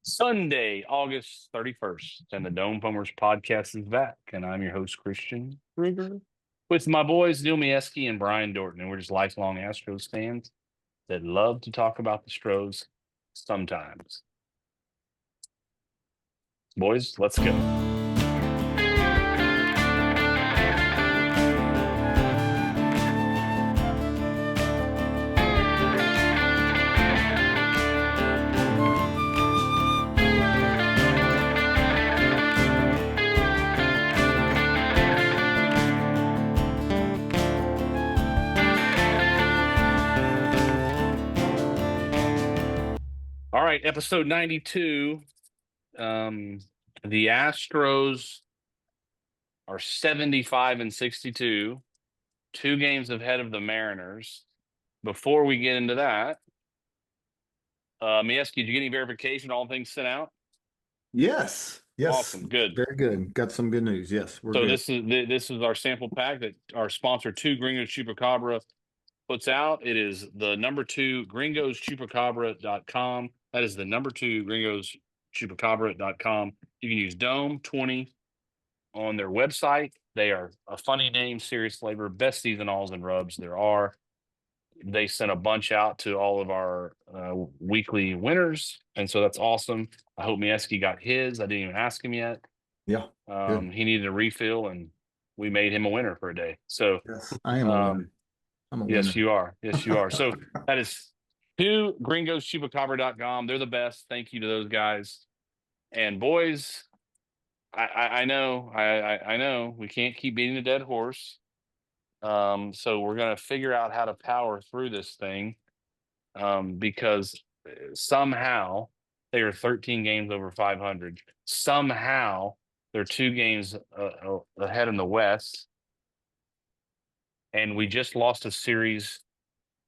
Sunday, August 31st, and the Dome Pummers podcast is back. And I'm your host, Christian Krueger, with my boys, Neil Mieski and Brian Dorton. And we're just lifelong Astros fans that love to talk about the Stros sometimes. Boys, let's go. All right, episode 92. The Astros are 75 and 62, 2 games ahead of the Mariners. Before we get into that, Mieski, did you get any verification? All things sent out? Yes. Yes. Awesome, good. Very good. Got some good news. Yes, we're So good. this is our sample pack that our sponsor, Two Gringos Chupacabra, puts out. It is the number 2 gringoschupacabra.com. That is the number 2 gringoschupacabra.com. You can use Dome 20 on their website. They are a funny name, serious flavor, best seasonals and rubs there are. They sent a bunch out to all of our weekly winners, and so that's awesome. I hope Mieski got his. I didn't even ask him yet. Yeah. Good. He needed a refill, and we made him a winner for a day. So, Yes, I am a winner. I'm a yes, winner. you are. Yes, you are. So that is to gringoschupacabra.com. They're the best. Thank you to those guys. And boys, I know, I know we can't keep beating a dead horse. So we're gonna figure out how to power through this thing. Because somehow they are 13 games over 500. Somehow they're 2 games ahead in the West, and we just lost a series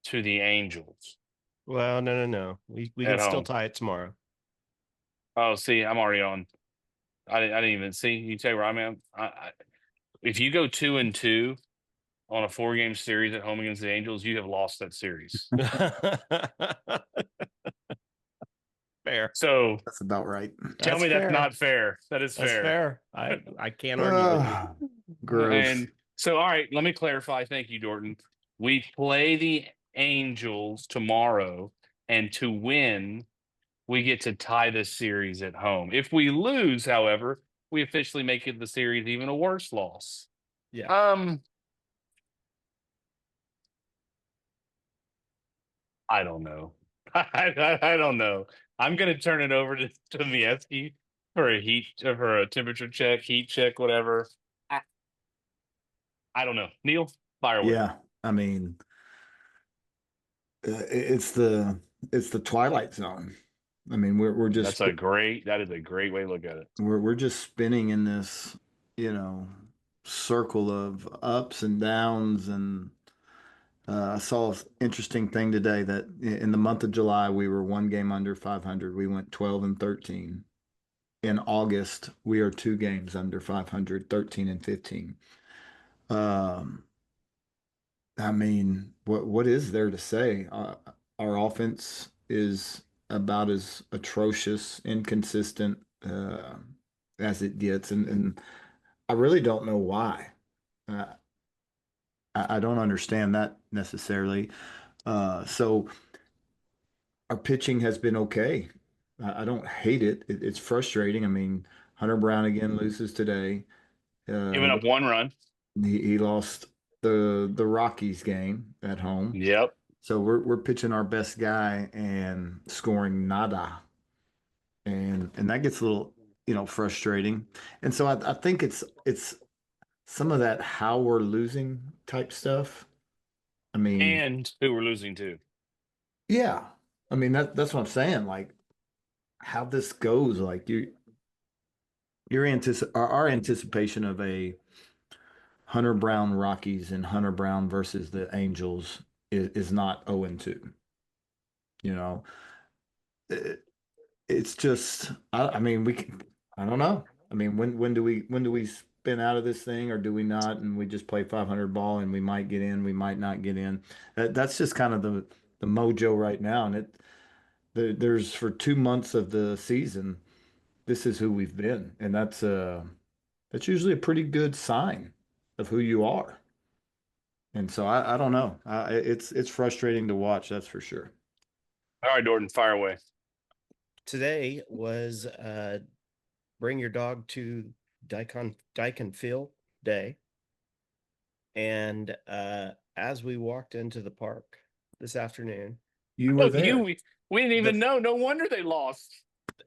to the Angels Well, no. We at can still home. tie it tomorrow. Oh, see, I'm already on. I didn't even see. You tell you where I'm at. If you go 2-2 on a 4-game series at home against the Angels, you have lost that series. Fair. So That's about right. tell me that's not fair. That is That's fair. I can't argue with you. Gross. And so, all right, let me clarify. Thank you, Dorton. We play the Angels tomorrow, and to win, we get to tie this series at home. If we lose, however, we officially make it the series even a worse loss. Yeah. I don't know. I don't know. I'm going to turn it over to Mieski for a temperature check, heat check, whatever. I don't know. Neil, fire away. Yeah. I mean, it's the twilight zone. I mean, that is a great way to look at it. We're just spinning in this, circle of ups and downs. And I saw an interesting thing today that in the month of July we were 1 game under 500. We went 12 and 13. In August, we are 2 games under 500, 13 and 15. I mean, what is there to say? Our offense is about as atrocious, inconsistent as it gets, and I really don't know why. Uh, I don't understand that necessarily. So our pitching has been okay. I don't hate it. It's frustrating. I mean, Hunter Brown again loses today. Giving up 1 run. He lost the Rockies game at home. Yep. So we're pitching our best guy and scoring nada. And that gets a little, frustrating. And so I think it's some of that how we're losing type stuff. I mean, and who we're losing to. Yeah. I mean that's what I'm saying. Like how this goes, like our anticipation of a Hunter Brown Rockies and Hunter Brown versus the Angels is not 0-2. You know, it's just I mean I don't know. I mean when do we spin out of this thing, or do we not, and we just play 500 ball and we might get in, we might not get in. That's just kind of the mojo right now, and There's for 2 months of the season, this is who we've been, and that's usually a pretty good sign of who you are. And so I don't know. It's frustrating to watch, that's for sure. All right, Dorton, fire away. Today was bring your dog to Daikon Field Day. And as we walked into the park this afternoon, You were there. We didn't even know. No wonder they lost.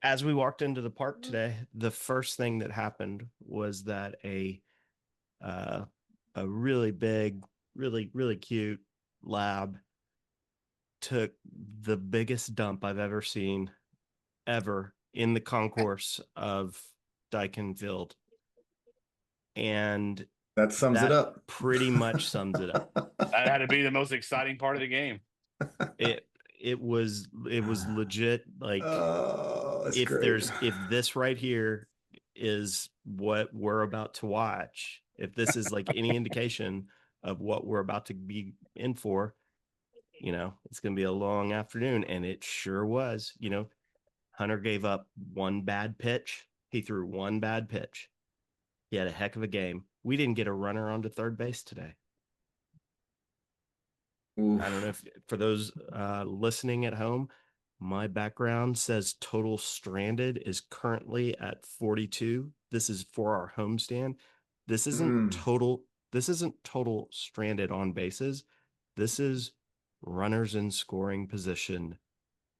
As we walked into the park today, the first thing that happened was that a really big, really cute lab took the biggest dump I've ever seen ever in the concourse of Daikon Field. And That sums it up. pretty much sums it up. That had to be the most exciting part of the game. It was legit. Like, That's if great. if this right here is what we're about to watch, if this is like any indication of what we're about to be in for, it's going to be a long afternoon. And it sure was. Hunter gave up one bad pitch. He threw one bad pitch. He had a heck of a game. We didn't get a runner onto third base today. Oof. I don't know if for those listening at home, my background says total stranded is currently at 42. This is for our homestand. This isn't total. This isn't total stranded on bases. This is runners in scoring position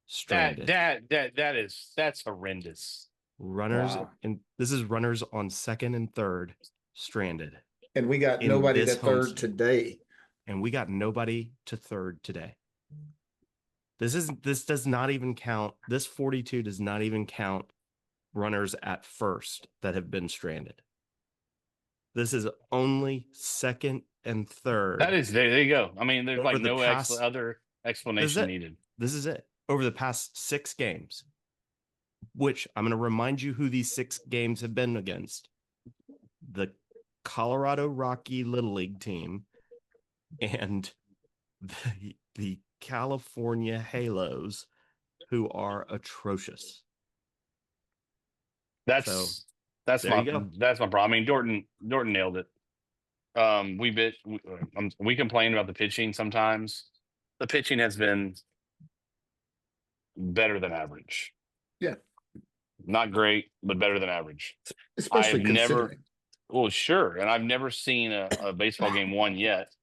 stranded. That's horrendous. Runners Wow. and this is runners on second and third stranded. And we got In nobody this to third homestand. today. And we got nobody to third today. This does not even count. This 42 does not even count runners at first that have been stranded. This is only second and third. That is there you go. I mean, there's Over like the no past- other explanation needed. This is it. Over the past 6 games, which I'm going to remind you who these 6 games have been against. The Colorado Rocky Little League team and the California Halos, who are atrocious. That's there my you go. that's my problem. I mean, Dorton nailed it. We complain about the pitching sometimes. The pitching has been better than average. Yeah. Not great, but better than average. Especially considering. Well, sure. And I've never seen a baseball game won yet,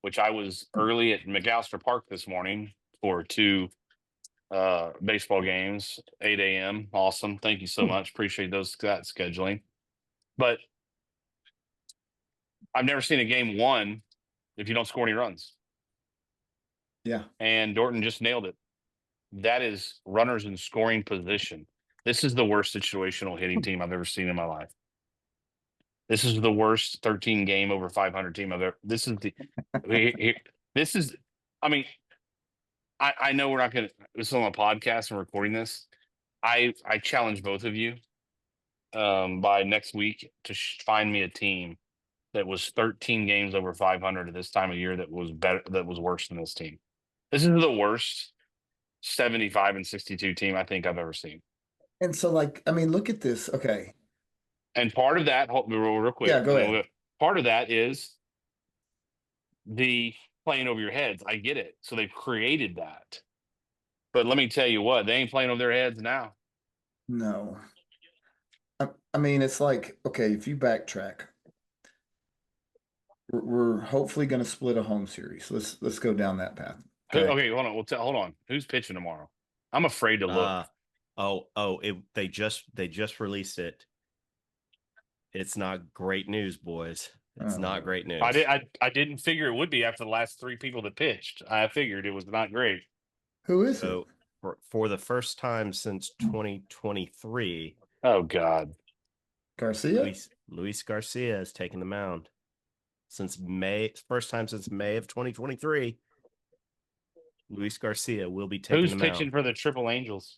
which I was early at McAllister Park this morning for 2 baseball games, 8 a.m. Awesome. Thank you so much. Appreciate that scheduling. But I've never seen a game won if you don't score any runs. Yeah. And Dorton just nailed it. That is runners in scoring position. This is the worst situational hitting team I've ever seen in my life. This is the worst 13 game over 500 team I've ever. This is this is. I mean, I know we're not going to. This is on a podcast and recording this. I challenge both of you by next week to find me a team that was 13 games over 500 at this time of year that was better, that was worse than this team. This is the worst 75 and 62 team I think I've ever seen. And so, I mean, look at this. Okay. And part of that, real quick. Yeah, go ahead. Part of that is the playing over your heads. I get it. So they've created that. But let me tell you what, they ain't playing over their heads now. No. I mean, it's like, okay, if you backtrack, we're hopefully going to split a home series. Let's go down that path. Okay, hold on. Hold on. Who's pitching tomorrow? I'm afraid to look. They just released it. It's not great news, boys. It's not great news. I didn't figure it would be after the last 3 people that pitched. I figured it was not great. Who is it? For the first time since 2023. Oh God. Garcia? Luis Garcia has taken the mound. First time since May of 2023. Luis Garcia will be taking the mound. Who's pitching for the Triple Angels?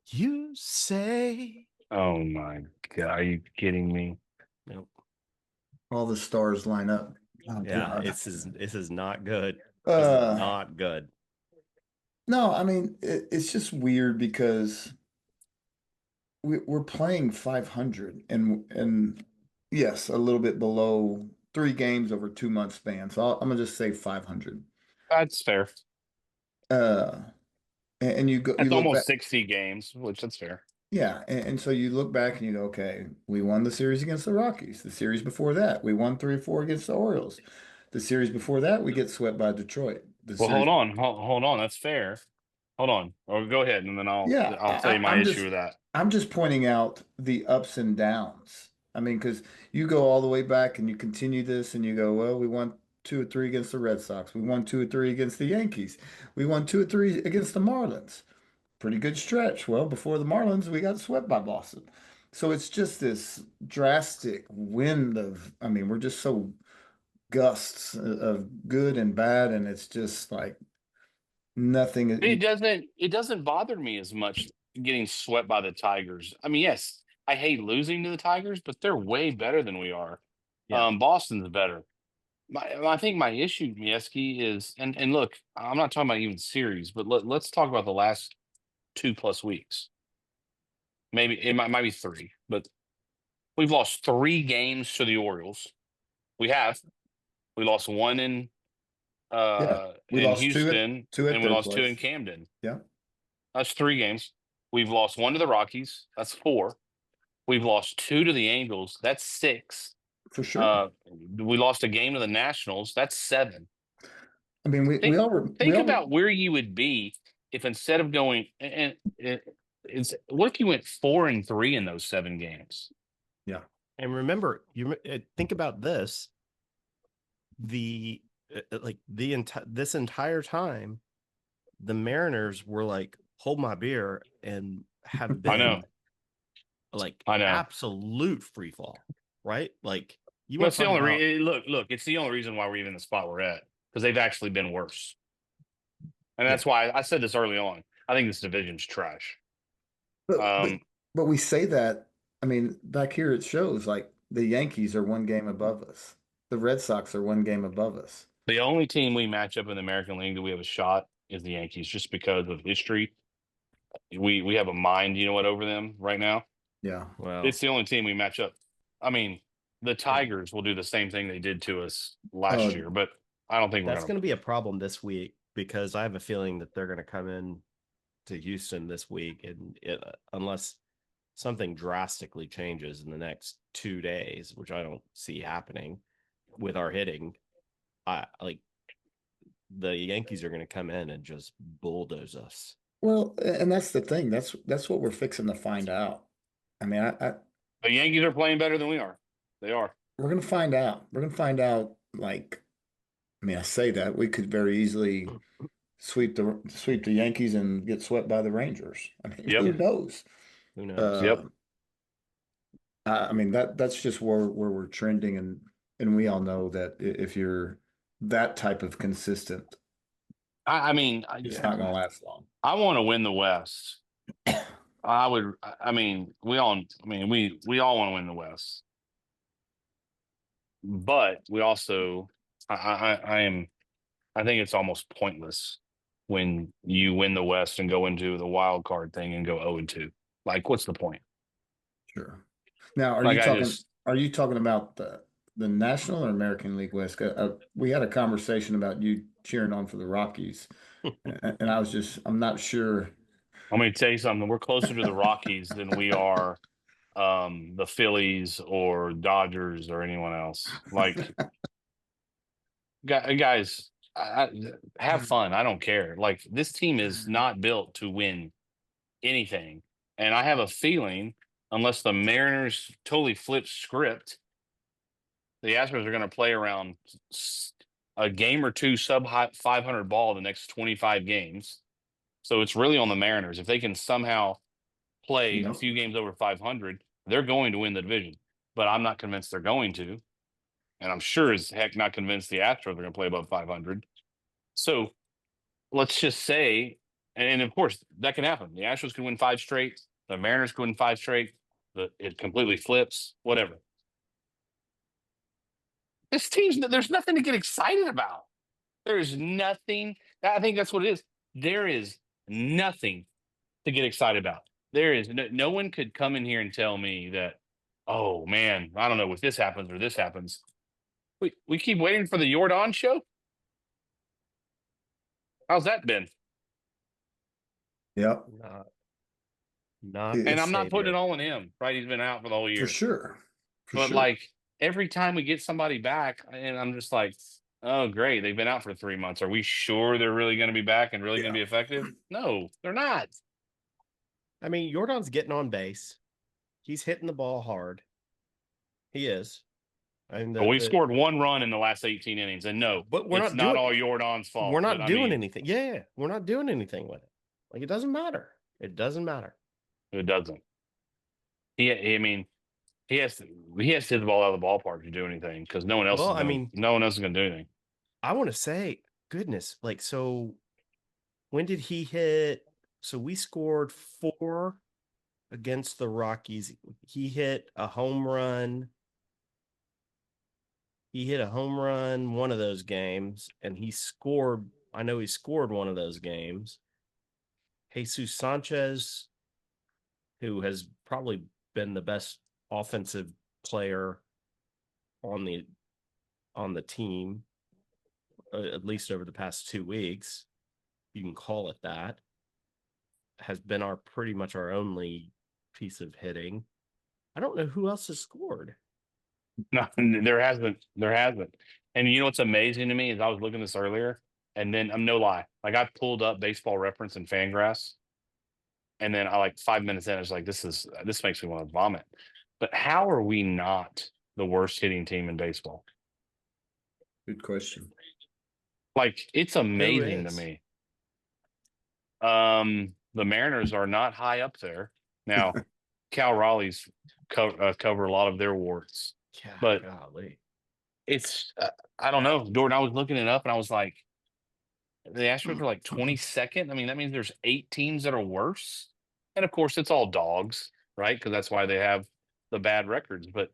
You say. Oh my God. Are you kidding me? Nope. All the stars line up. Oh, yeah, God. this is not good. This is not good. No, I mean it's just weird because we're playing 500 and yes, a little bit below 3 games over 2 month span. So I'm gonna just say 500. That's fair. Uh, and you That's look back, almost 60 games, which that's fair. yeah, and so you look back and you go, okay, we won the series against the Rockies. The series before that, we won 3-4 against the Orioles. The series before that, we get swept by Detroit. The Well, series, hold on. That's fair. Hold on, or go ahead, and then yeah, I'll tell you my issue with that. I'm just pointing out the ups and downs. I mean, because you go all the way back and you continue this and you go, well, we won 2 or 3 against the Red Sox. We won 2 or 3 against the Yankees. We won 2 or 3 against the Marlins. Pretty good stretch. Well, before the Marlins, we got swept by Boston. So it's just this drastic wind of, I mean, we're just so gusts of good and bad, and it's just like nothing. It doesn't bother me as much getting swept by the Tigers. I mean, yes, I hate losing to the Tigers, but they're way better than we are. Yeah. Boston's better. I think my issue, Mieski, is and look, I'm not talking about even series, but let's talk about the last 2+ weeks. Maybe it might be three, but we've lost 3 games to the Orioles. We have. We lost one Yeah, we in lost two at Houston, two at and we their lost two place. in Camden. Yeah, That's 3 games. We've lost one to the Rockies. That's 4. We've lost 2 to the Angels. That's 6. for sure. Uh, we lost a game to the Nationals. That's 7. I mean, Think we think all about where you would be if instead of going and it's what if you went 4-3 in those 7 games? yeah, And remember, you think about this: the like the entire this entire time, the Mariners were like, "Hold my beer," and have I know, been like I know. absolute free fall, right? Like you Well, want it's to the talk only about, look. It's the only reason why we're even in the spot we're at because they've actually been worse, and yeah. that's why I said this early on. I think this division's trash. But but Um, but we say that. I mean, back here it shows like the Yankees are 1 game above us. The Red Sox are 1 game above us. the only team we match up in the American League that we have a shot is the Yankees, just because of history. We have a mind, you know what, over them right now. Yeah. well, It's the only team we match up. I mean, the yeah, Tigers will do the same thing they did to us last Uh, year, but I don't think we're that's gonna. going to be a problem this week because I have a feeling that they're going to come in to Houston this week, and unless something drastically changes in the next 2 days, which I don't see happening with our hitting, I like the Yankees are going to come in and just bulldoze us. well, and that's the thing. That's what we're fixing to find out. I mean, The Yankees are playing better than we are. They are. we're gonna find out. We're gonna find out. Like, I mean, I say that we could very easily sweep the Yankees and get swept by the Rangers. I mean, Yep. who Yeah, knows? who knows? Uh, Yep. I mean that's just where we're trending, and we all know that if you're that type of consistent, I mean, it's not gonna last long. I want to win the West. I would. I mean, we all. I mean, we all want to win the West, but we also. I am. I think it's almost pointless when you win the West and go into the wild card thing and go 0-2. Like, what's the point? Sure. Now, Like, I just. are you talking about the National or American League West? We had a conversation about you cheering on for the Rockies, and I'm not sure. I'm going to tell you something. We're closer to the Rockies than we are the Phillies or Dodgers or anyone else. Like, guys, have fun. I don't care. Like, this team is not built to win anything. And I have a feeling, unless the Mariners totally flip script, the Astros are going to play around a game or two sub 500 ball the next 25 games. So it's really on the Mariners. If they can somehow play a No, few games over 500, they're going to win the division. But I'm not convinced they're going to. And I'm sure as heck not convinced the Astros are going to play above 500. So let's just say, and of course, that can happen. The Astros can win 5 straight. The Mariners can win 5 straight. It completely flips, whatever. There's nothing to get excited about. There's nothing. I think that's what it is. there is nothing to get excited about. There is no one could come in here and tell me that, oh man, I don't know if this happens or this happens. We keep waiting for the Jordan show. How's that been? Yep. Not It- And the I'm not putting it savior. all on him, right? He's been out for the whole For year. sure. For But sure. like every time we get somebody back, and I'm just like, oh great, they've been out for 3 months. Are we sure they're really going to be back and really going to Yeah. be effective? No, they're not. I mean, Jordan's getting on base. He's hitting the ball hard. He is. I mean, But we've scored 1 run in the last 18 innings, and no, but we're it's not not doing. all Jordan's fault. We're But not I doing mean, anything. Yeah, we're not doing anything with it. Like, it doesn't matter. It doesn't matter. it doesn't. I mean, he has to hit the ball out of the ballpark to do anything because no one else Well, is I going. mean, No one else is going to do anything. I want to say, goodness, like, so when did he hit? So we scored 4 against the Rockies. He hit a home run. He hit a home run one of those games, and he scored. I know he scored one of those games. Jesus Sanchez, who has probably been the best offensive player on the team, at least over the past 2 weeks, you can call it that, has been pretty much our only piece of hitting. I don't know who else has scored. No, there hasn't. There hasn't. And you know what's amazing to me is I was looking at this earlier, and then I'm no lie. Like I pulled up Baseball Reference and Fangraphs, and then I like 5 minutes in, I was like, this makes me want to vomit. But how are we not the worst hitting team in baseball? Good question. Like it's amazing to is? me. The Mariners are not high up there now. Cal Raleigh's cover a lot of their warts, Yeah, but golly. it's I don't know, Jordan. I was looking it up, and I was like, the Astros are like 22nd. I mean, that means there's 8 teams that are worse, and of course, it's all dogs, right? Because that's why they have the bad records. But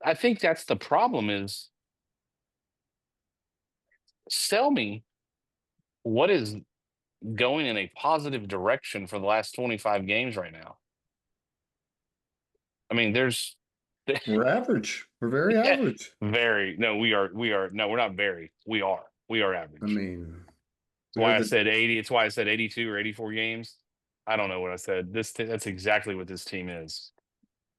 I think that's the problem: is sell me what is going in a positive direction for the last 25 games right now. I mean, there's We're average. We're very yeah, average. very no, no, we're not very. We are average. I mean, That's why I said 80. It's why I said 82 or 84 games. I don't know what I said. That's exactly what this team is.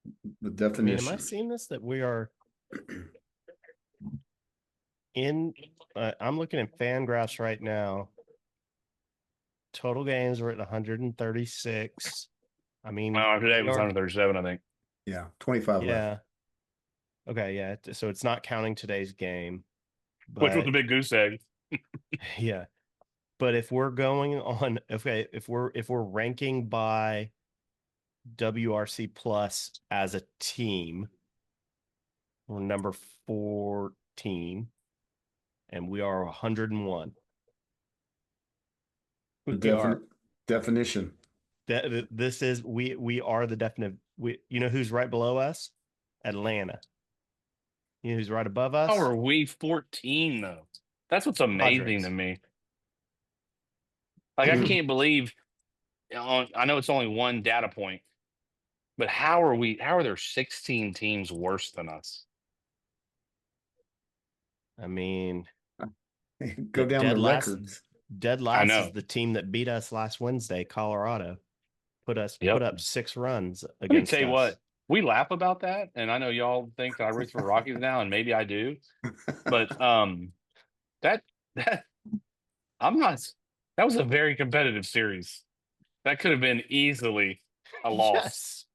the I mean, definition. am I seeing this that we are in? I'm looking at Fangraphs right now. Total games are at 136. I mean, Well, today it was we are- 137, I think. Yeah, 25 yeah. left. Okay, yeah. So it's not counting today's game, Which was but a big goose egg. yeah. But if we're going on, okay, if we're ranking by WRC plus as a team, we're number 14, and we are 101. The definition. This is we are the definitive. You know who's right below us? Atlanta. You know who's right above us? How are we 14 though? That's what's amazing Padres. to me. Like I can't believe. I know it's only one data point, but how are there 16 teams worse than us? I mean, Go down dead the last- records. dead I last know. is the team that beat us last Wednesday, Colorado. Put up 6 runs against Let me tell you us. what, we laugh about that, and I know y'all think that I root for Rockies now, and maybe I do, but that I'm not. That was a very competitive series. That could have been easily a loss.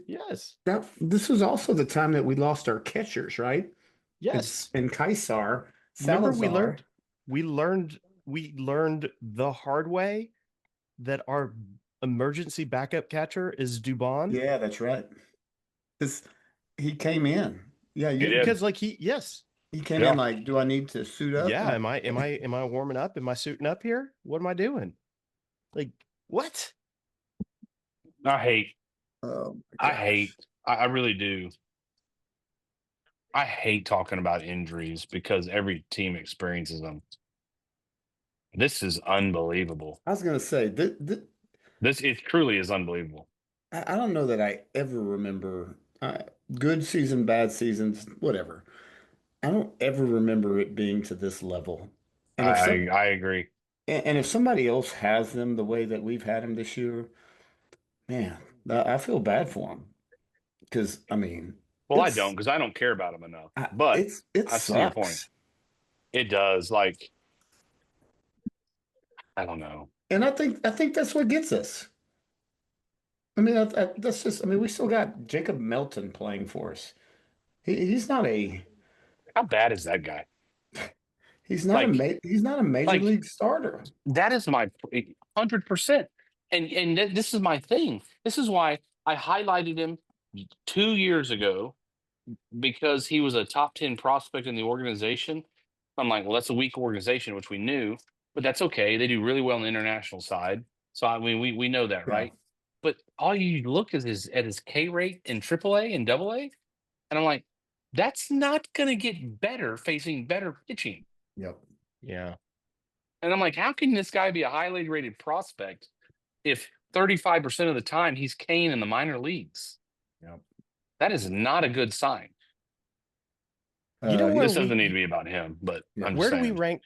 Yes. This was also the time that we lost our catchers, right? Yes. And Kaisar. Remember Salazar. we learned the hard way that our emergency backup catcher is Dubon. Yeah, that's right. He came in. Yeah, He did. Because like he came in like, do I need to suit up? Yeah, am I warming up? Am I suiting up here? What am I doing? Like what? Oh, I really do. I hate talking about injuries because every team experiences them. This is unbelievable. I was going to say This it truly is unbelievable. I don't know that I ever remember good season, bad seasons, whatever. I don't ever remember it being to this level. And if some I agree. and if somebody else has them the way that we've had them this year, man, I feel bad for them because I mean Well, I don't it's because I don't care about him enough. But it I see your point. sucks. It does. Like, I don't know. And I think that's what gets us. I mean, that's just. I mean, we still got Jacob Melton playing for us. He's not a How bad is that guy? Like, he's not a major like league starter. that is my 100%. And this is my thing. This is why I highlighted him 2 years ago because he was a top 10 prospect in the organization. I'm like, well, that's a weak organization, which we knew, but that's okay. They do really well on the international side. So I mean, we know that, Yeah. right? But all you look is at his K rate in AAA and AA, and I'm like, that's not going to get better facing better pitching. Yep. Yeah. And I'm like, how can this guy be a highly rated prospect if 35% of the time he's Kane in the minor leagues? Yep. That is not a good sign. You know where This we doesn't need to be about him, but Yeah. I'm where just do we saying. rank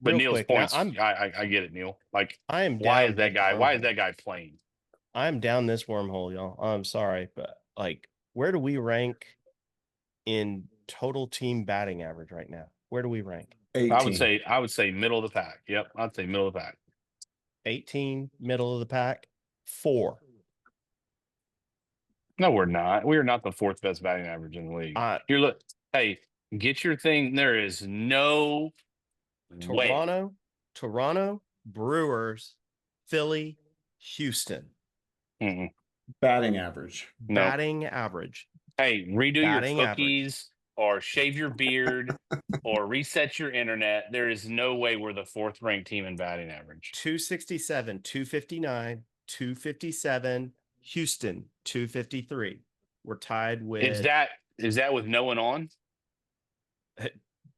But real Neil's quick? Now points, I get it, Neil. Like, I am why down is that this guy? Why is wormhole. that guy playing? I'm down this wormhole, y'all. I'm sorry, but like, where do we rank in total team batting average right now? Where do we rank? 18. I would say middle of the pack. Yep, I'd say middle of the pack. 18, middle of the pack, 4. No, we're not. We are not the fourth best batting average in the league. You're look. Hey, get your thing. There is no way. Toronto, Brewers, Philly, Houston. Mm-mm. Batting average. No. Batting average. Hey, redo your Batting cookies or shave your beard or reset your internet. There is no way we're the fourth ranked team in batting average. 267, 259, 257. Houston, 253. We're tied with. Is that with no one on?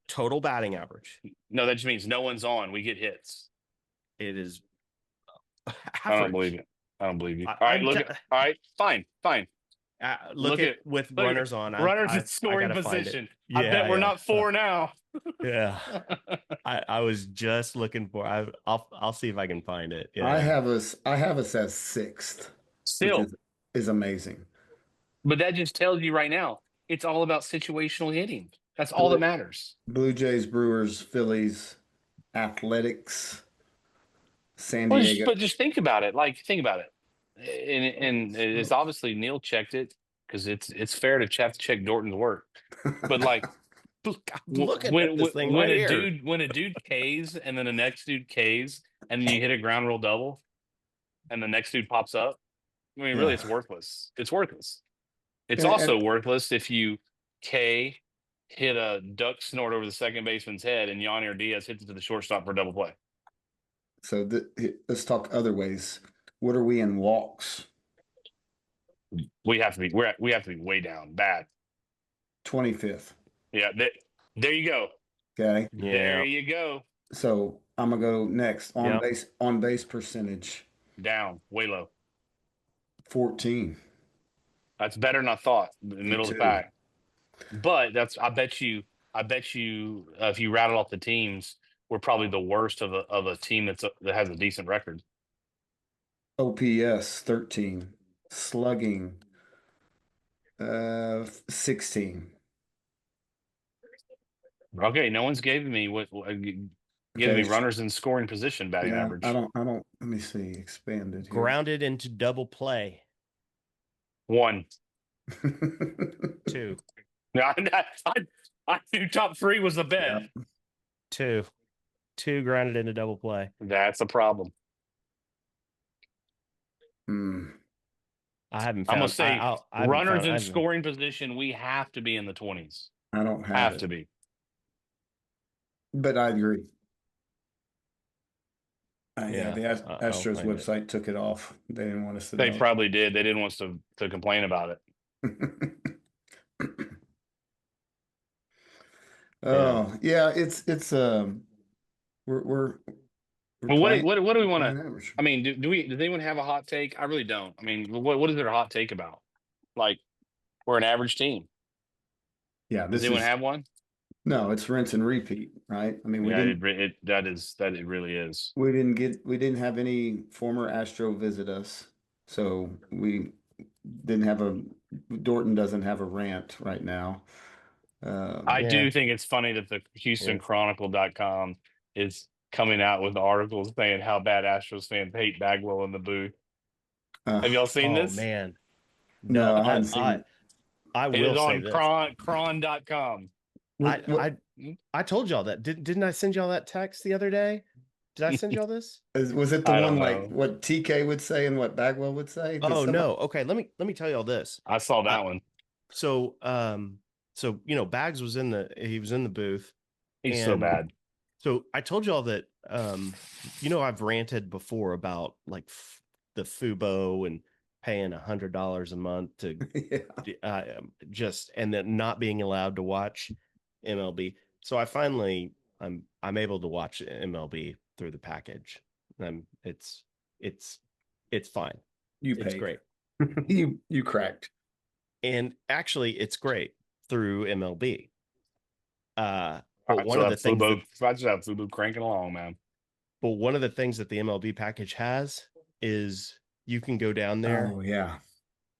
Total batting average. No, that just means no one's on. We get hits. It is average. I don't believe it. I don't believe you. All right, fine. Look at with runners on. Runners in scoring position. Yeah, I bet we're not 4 now. Yeah. I was just looking for. I'll see if I can find it. Yeah. I have us as sixth, Still, which is amazing. but that just tells you right now, it's all about situational hitting. That's all that matters. Blue Jays, Brewers, Phillies, Athletics, San Diego. But just think about it. Think about it. And it's obviously Neil checked it because it's fair to check Dorton's work. But like, look at this thing right here. When a dude K's and then the next dude K's and then you hit a ground rule double and the next dude pops up, I mean, really, it's worthless. It's worthless. It's also worthless if you K hit a duck snort over the second baseman's head and Yanni or Diaz hits it to the shortstop for a double play. So let's talk other ways. What are we in walks? We have to be way down. Bad. 25th. Yeah, there you go. Okay. Yeah. There you go. So I'm gonna go next on base percentage. Down, way low. 14. That's better than I thought. Middle of the pack. But I bet you if you rattle off the teams, we're probably the worst of a team that has a decent record. OPS 13. Slugging 16. Okay, no one's giving me me runners in scoring position batting average. I don't let me see. Expanded here. Grounded into double play. 1. 2. No, I knew top 3 was the bet. Yeah. 2 grounded into double play. That's a problem. I haven't found. I'm gonna say runners in in scoring position. We have to be in the 20s. I don't have to be. But I agree. Yeah, the Astros website took it off. They didn't want us to. They probably did. They didn't want us to complain about it. Oh yeah, it's we're We're Well, playing, what do we want playing to? average. I mean, does anyone have a hot take? I really don't. I mean, what is their hot take about? Like, we're an average team. Yeah, Does this anyone is have one? no, it's rinse and repeat, right? I mean, Yeah, it really is. we didn't have any former Astro visit us, so we didn't have a Dorton doesn't have a rant right now. I Yeah. do think it's funny that the Yeah. HoustonChronicle.com is coming out with articles saying how bad Astros fans hate Bagwell in the booth. Have y'all seen Oh this? man. no, No, I hadn't seen it. I It is will say on this. Cron.com. What I told y'all that. Didn't I send y'all that text the other day? Did I send y'all this? was it the I one don't like know. what TK would say and what Bagwell would say? Did Oh somebody? no. Okay, let me tell y'all this. I saw I, that one. so Bags was in the booth, He's so and bad. so I told y'all that I've ranted before about like the Fubo and paying $100 a month to Yeah. just and then not being allowed to watch MLB. So I'm able to watch MLB through the package. It's fine. You It's paid. great. You cracked. And actually it's great through MLB. But I one still of have the things that Fubo. I just have Fubo cranking along, man. but one of the things that the MLB package has is you can go down there Oh yeah.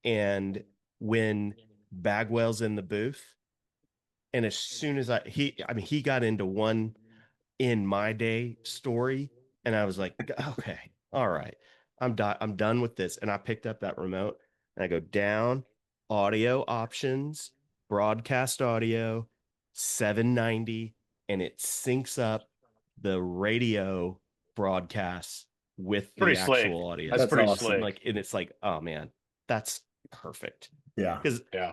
and when Bagwell's in the booth, and as soon as he got into one in my day story, and I was like, okay, all right, I'm done with this. And I picked up that remote and I go down, audio options, broadcast audio, 790, and it syncs up the radio broadcasts with Pretty the slick. actual audio. That's That's pretty awesome. slick. Like, and it's like, oh man, that's perfect. Yeah. Because Yeah.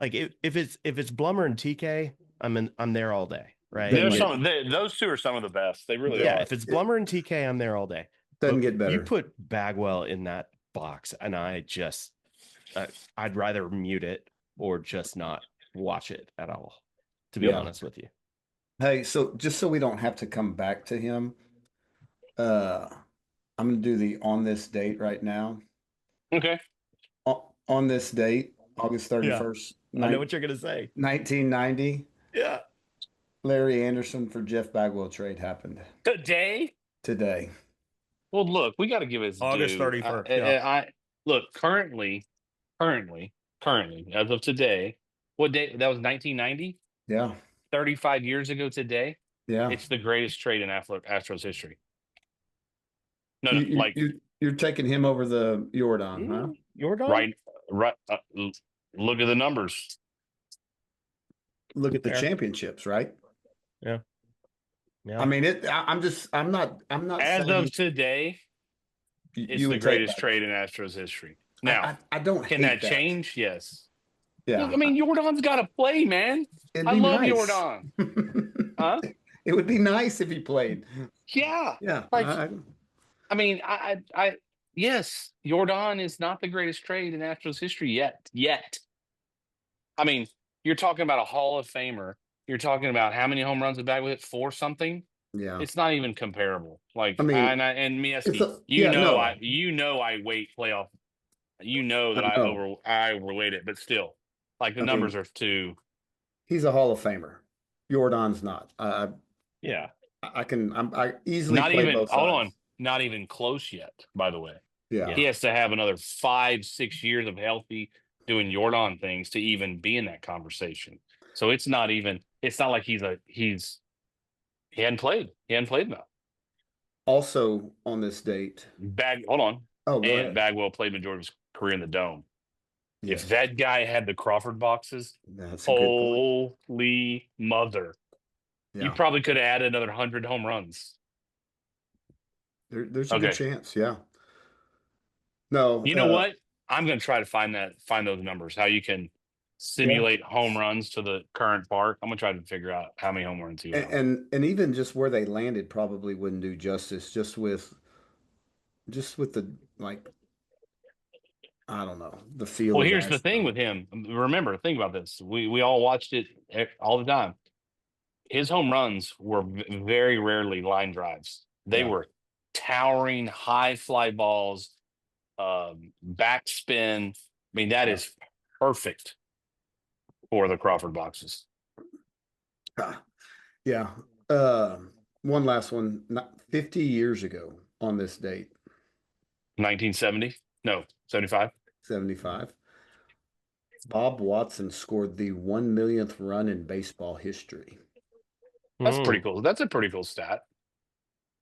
like if it's Blummer and TK, I'm there all day, right? Doesn't There's get, those two are some of the best. They really Yeah, are. if it's Blummer and TK, I'm there all day. doesn't But get you better. put Bagwell in that box, and I'd rather mute it or just not watch it at all, to be Yeah. honest with you. Hey, so just so we don't have to come back to him, uh, I'm gonna do the on this date right now. Okay. On this date, August Yeah, 31st, I know what you're gonna say. 1990, Yeah. Larry Anderson for Jeff Bagwell trade happened Today? today. Well, look, we got to give his August due. 31st. Yeah. I look currently, as of today. What day? That was 1990. Yeah. 35 years ago today. Yeah. It's the greatest trade in Astros history. No, like You're taking him over the Jordan, huh? Your dog? right. Look at the numbers. Look at the Fair. championships, right? Yeah. Yeah. I mean, I'm not As saying of today, it's you the would take greatest that. trade in Astros history. Now, I don't can hate that change? Yes. Yeah. Look, I mean, Jordan's got to play, man. It'd I be love nice. Jordan. Huh? It would be nice if he played. Yeah. Yeah. Like, I mean, yes, Jordan is not the greatest trade in Astros history yet. Yet. I mean, you're talking about a Hall of Famer. You're talking about how many home runs the bag hit? 4 something. yeah. It's not even comparable. Like, I mean, and it's Mieski, no. I weight playoff. You know that I know. I overweight it, but still, like the I numbers mean, are too. he's a Hall of Famer. Jordan's not. Yeah. I easily Not play even. both Hold sides. on, not even close yet. By the way, Yeah. he has to have another 5-6 years of healthy doing Jordan things to even be in that conversation. So it's not even. It's not like he hadn't played. He hadn't played enough. Also on this date. Hold on. Oh, go And ahead. Bagwell played majority of his career in the dome. Yes. If that guy had the Crawford boxes, That's a good point. holy mother. Yeah. You probably could have added another 100 home runs. There's a good chance. Yeah. No. You know what? I'm going to try to find those numbers, how you can simulate home runs to the current park. I'm going to try to figure out how many home runs he had. And even just where they landed probably wouldn't do justice just with the like I don't know, the feel Well, of here's the thing with Astrodome. him. Remember, think about this. We all watched it all the time. His home runs were very rarely line drives. They Yeah. were towering high fly balls, backspin. I mean, that is perfect for the Crawford boxes. Yeah. One last one. Not 50 years ago on this date, 1970? No, 75. 75. Bob Watson scored the 1 millionth run in baseball history. That's pretty Hmm. cool. That's a pretty cool stat.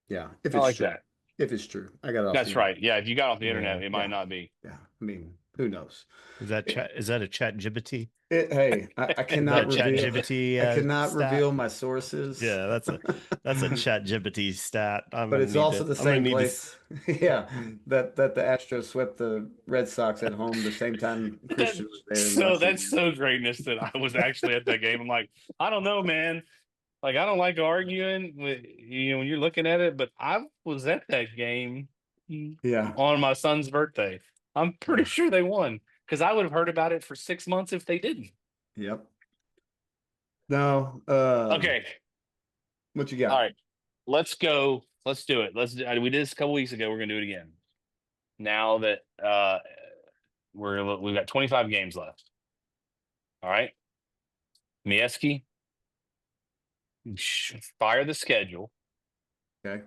Yeah, if I it's like true. that. If it's true, I got it off That's the right. Yeah, if you got off the Yeah. internet, it might not be. Yeah, I mean, who knows? Is that a chat GBT? Hey, I cannot That reveal. ChatGPT, I cannot stat? reveal my sources. Yeah, that's a chat GBT stat. But it's also the I'm gonna same need place. Yeah, that the Astros swept the Red Sox at home the same time Christian was there in last That's season. so greatness that I was actually at that game. I'm like, I don't know, man. Like, I don't like arguing with when you're looking at it, but I was at that game Yeah. on my son's birthday. I'm pretty sure they won because I would have heard about it for 6 months if they didn't. Yep. No. Okay. What you got? All right. Let's go. Let's do it. We did this a couple weeks ago. We're gonna do it again. Now that we've got 25 games left. All right. Mieski, fire the schedule. Okay.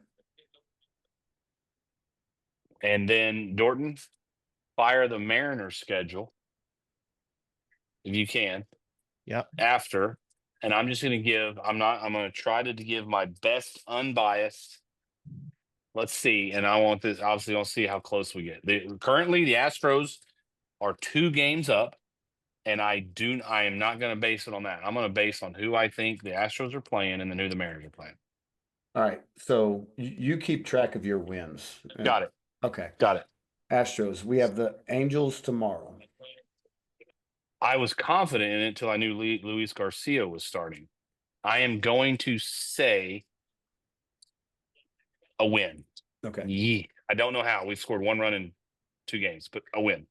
And then Dorton, fire the Mariners schedule. If you can. Yep. After. And I'm just gonna I'm gonna try to give my best unbiased. Let's see. And I want this, obviously, I'll see how close we get. Currently the Astros are 2 games up. And I am not going to base it on that. I'm going to base on who I think the Astros are playing and then who the Mariners are playing. All right. So you keep track of your wins. Got it. Okay. Got it. Astros. We have the Angels tomorrow. I was confident in it until I knew Luis Garcia was starting. I am going to say a win. Okay. Yeah. I don't know how. We've scored 1 run in 2 games, but a win.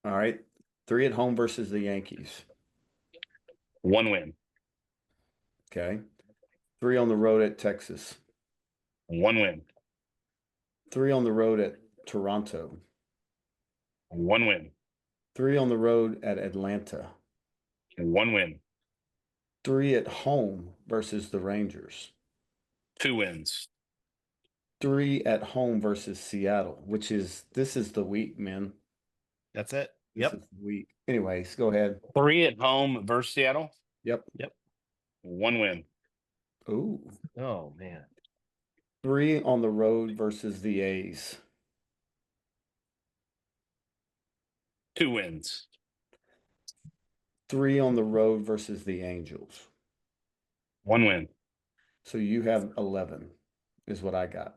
All right. 3 at home versus the Yankees. 1 win. Okay. 3 on the road at Texas. 1 win. 3 on the road at Toronto. 1 win. 3 on the road at Atlanta. 1 win. 3 at home versus the Rangers. 2 wins. 3 at home versus Seattle, this is the week, man. That's it. This is the week. Anyways, go ahead. 3 at home versus Seattle. Yep. 1 win. Ooh. Oh man. 3 on the road versus the A's. 2 wins. 3 on the road versus the Angels. 1 win. So you have 11 is what I got.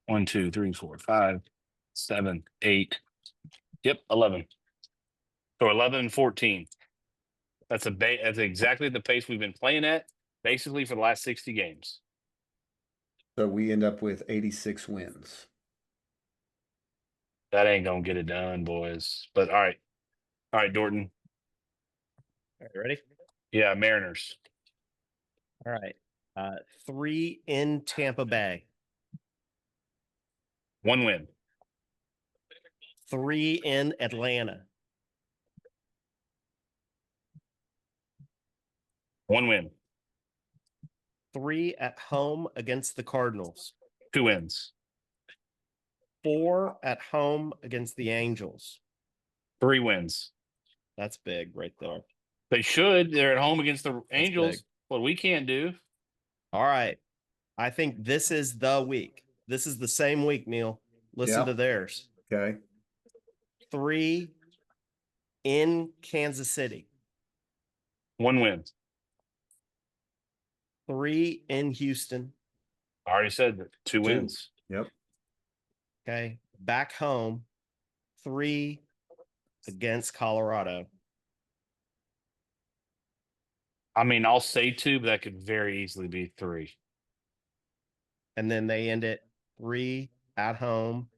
1, 2, 3, 4, 5, 7, 8. Yep, 11. So 11 and 14. That's exactly the pace we've been playing at basically for the last 60 games. So we end up with 86 wins. That ain't gonna get it done, boys. But all right, Dorton. All right, ready? Yeah, Mariners. All right. 3 in Tampa Bay. 1 win. 3 in Atlanta. 1 win. 3 at home against the Cardinals. 2 wins. 4 at home against the Angels. 3 wins. That's big right there. They should. They're at home against the Angels. big. What we can't do. All right. I think this is the week. This is the same week, Neil. Listen to theirs. Okay. 3 in Kansas City. 1 win. 3 in Houston. I already said that. 2 wins. Yep. Okay. Back home. 3 against Colorado. I mean, I'll say 2, but that could very easily be 3. And then they end it 3 at home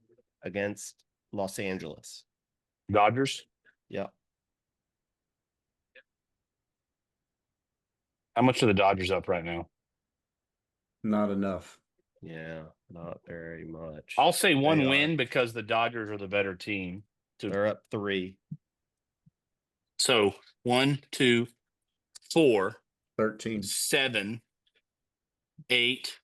against Los Angeles. Dodgers. Yep. How much are the Dodgers up right now? Not enough. Yeah. Not very much. I'll say one They win are. because the Dodgers are the better team. They're up 3. So 1, 2, 4, 13. 7, 8,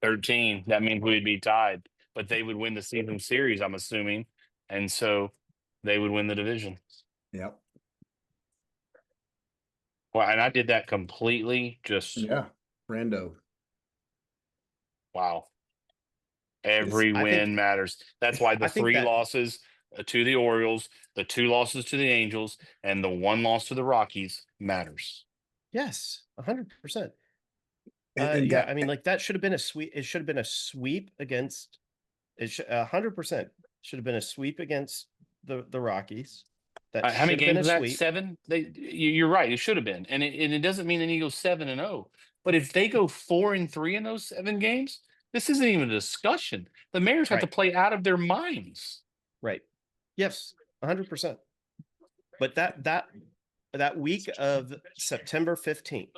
13. That means we'd be tied, but they would win the season series, I'm assuming. And so they would win the division. Yep. Well, and I did that completely just Yeah. Rando. wow. Every I win think matters. That's why the I think 3 that losses to the Orioles, the 2 losses to the Angels, and the 1 loss to the Rockies matters. yes, 100%. And Yeah, got, I mean, like that should have been a sweep. It should have been a sweep against. 100% should have been a sweep against the Rockies. That How many should have been games a was that? sweep. 7. You're right. It should have been, and it doesn't mean any go 7-0. But if they go 4-3 in those 7 games, this isn't even a discussion. The Mariners have to Right. play out of their minds. Right. Yes, 100%. But that week of September 15th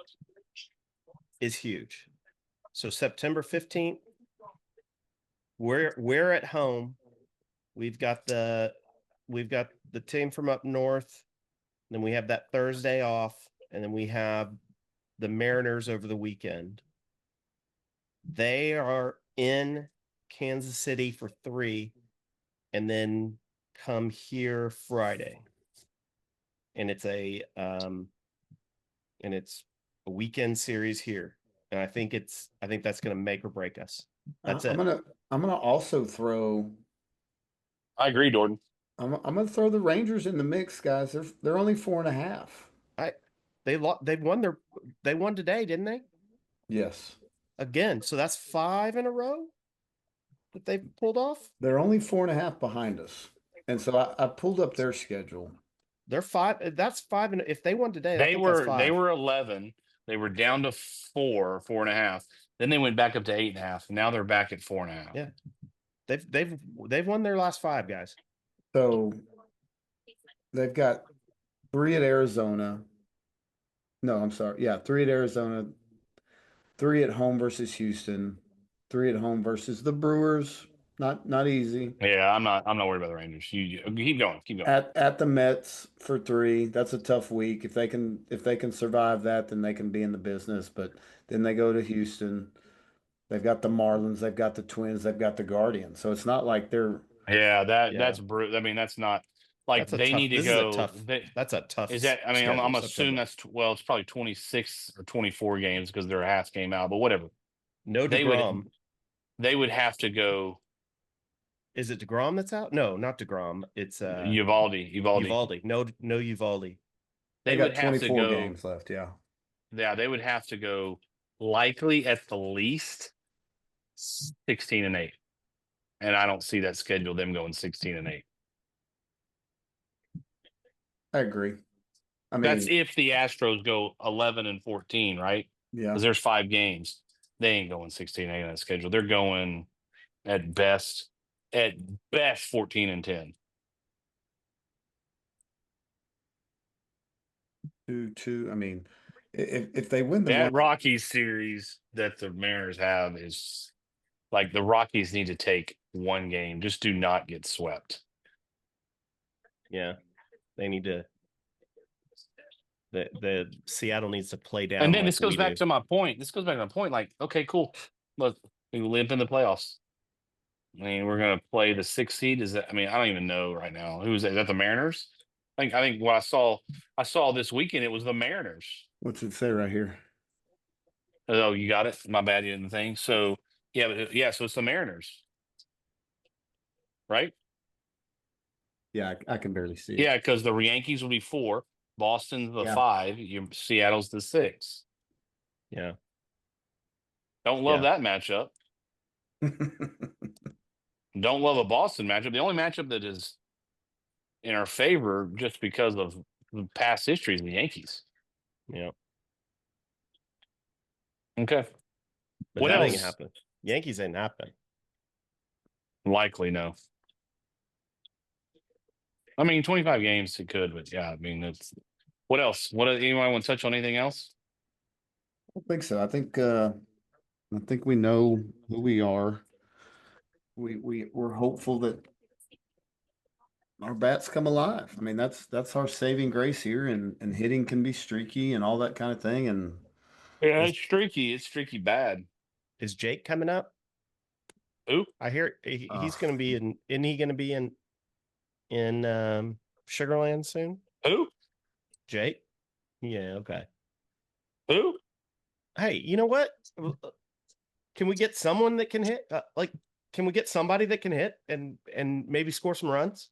is huge. So September 15th, we're at home. We've got the team from up north. Then we have that Thursday off, and then we have the Mariners over the weekend. They are in Kansas City for 3, and then come here Friday. And it's a weekend series here. And I think that's going to make or break us. That's I'm it. gonna also throw. I agree, Jordan. I'm gonna throw the Rangers in the mix, guys. They're only 4.5. They won today, didn't they? Yes. Again, so that's 5 in a row that they've pulled off. They're only 4.5 behind us. And so I pulled up their schedule. They're 5. That's 5, and if they won today, I They think that's were 5. 11. They were down to 4.5. Then they went back up to 8.5. Now they're back at 4.5. Yeah, they've won their last 5, guys. So they've got 3 at Arizona. No, I'm sorry. Yeah, 3 at Arizona, 3 at home versus Houston, 3 at home versus the Brewers. Not easy. Yeah, I'm not worried about the Rangers. You keep going, keep going. At the Mets for 3. That's a tough week. If they can survive that, then they can be in the business. But then they go to Houston. They've got the Marlins, they've got the Twins, they've got the Guardians. So it's not like they're Yeah, Yeah. that's brutal. I mean, that's not like That's a they tough. need to This is a go. tough. That's a tough. Is that? I mean, schedule, I'm assuming September. that's well, it's probably 26 or 24 games because they're a half game out. But whatever, No they DeGrom. would have to go. Is it DeGrom that's out? No, not DeGrom. It's Uvalde. Uvalde. No Uvalde. They got would have to 24 go. games left. Yeah. Yeah, they would have to go likely at the least 16-8, and I don't see that schedule them going 16-8. I agree. I mean, That's if the Astros go 11-14, right? yeah. Because there's 5 games. They ain't going 16-8 on that schedule. They're going at best 14-10. 2-2. I mean, if they win the That one, Rockies series that the Mariners have is like the Rockies need to take 1 game. Just do not get swept. Yeah, they need to. The Seattle needs to play down. And then like this goes we back do. to my point. This goes back to my point. Like, okay, cool. Look, we limp in the playoffs. I mean, we're gonna play the 6th seed. Is that? I mean, I don't even know right now. Who's that? Is that the Mariners? I think what I saw this weekend. It was the Mariners. what's it say right here? Oh, you got it. My bad. You didn't think so. Yeah, but yeah. So it's the Mariners, right? Yeah, I can barely see it. Yeah, because the Yankees will be 4, Boston's the 5, Seattle's the 6. Yeah. Don't love that matchup. Don't love a Boston matchup. The only matchup that is in our favor just because of the past history is the Yankees. Yeah. Okay. But What that else? ain't happen. Yankees ain't happen. Likely no. I mean, 25 games it could, but yeah, I mean, it's what else? Anyone want to touch on anything else? I don't think so. I think I think we know who we are. We're hopeful that our bats come alive. I mean, that's our saving grace here, and hitting can be streaky and all that kind of thing. And Yeah, it's streaky. It's streaky bad. Is Jake coming up? Who? I hear he's going to be in. Isn't he going to be in Sugarland soon? Who? Jake? Yeah. Okay. Who? Hey, you know what? Can we get someone that can hit? Can we get somebody that can hit and maybe score some runs?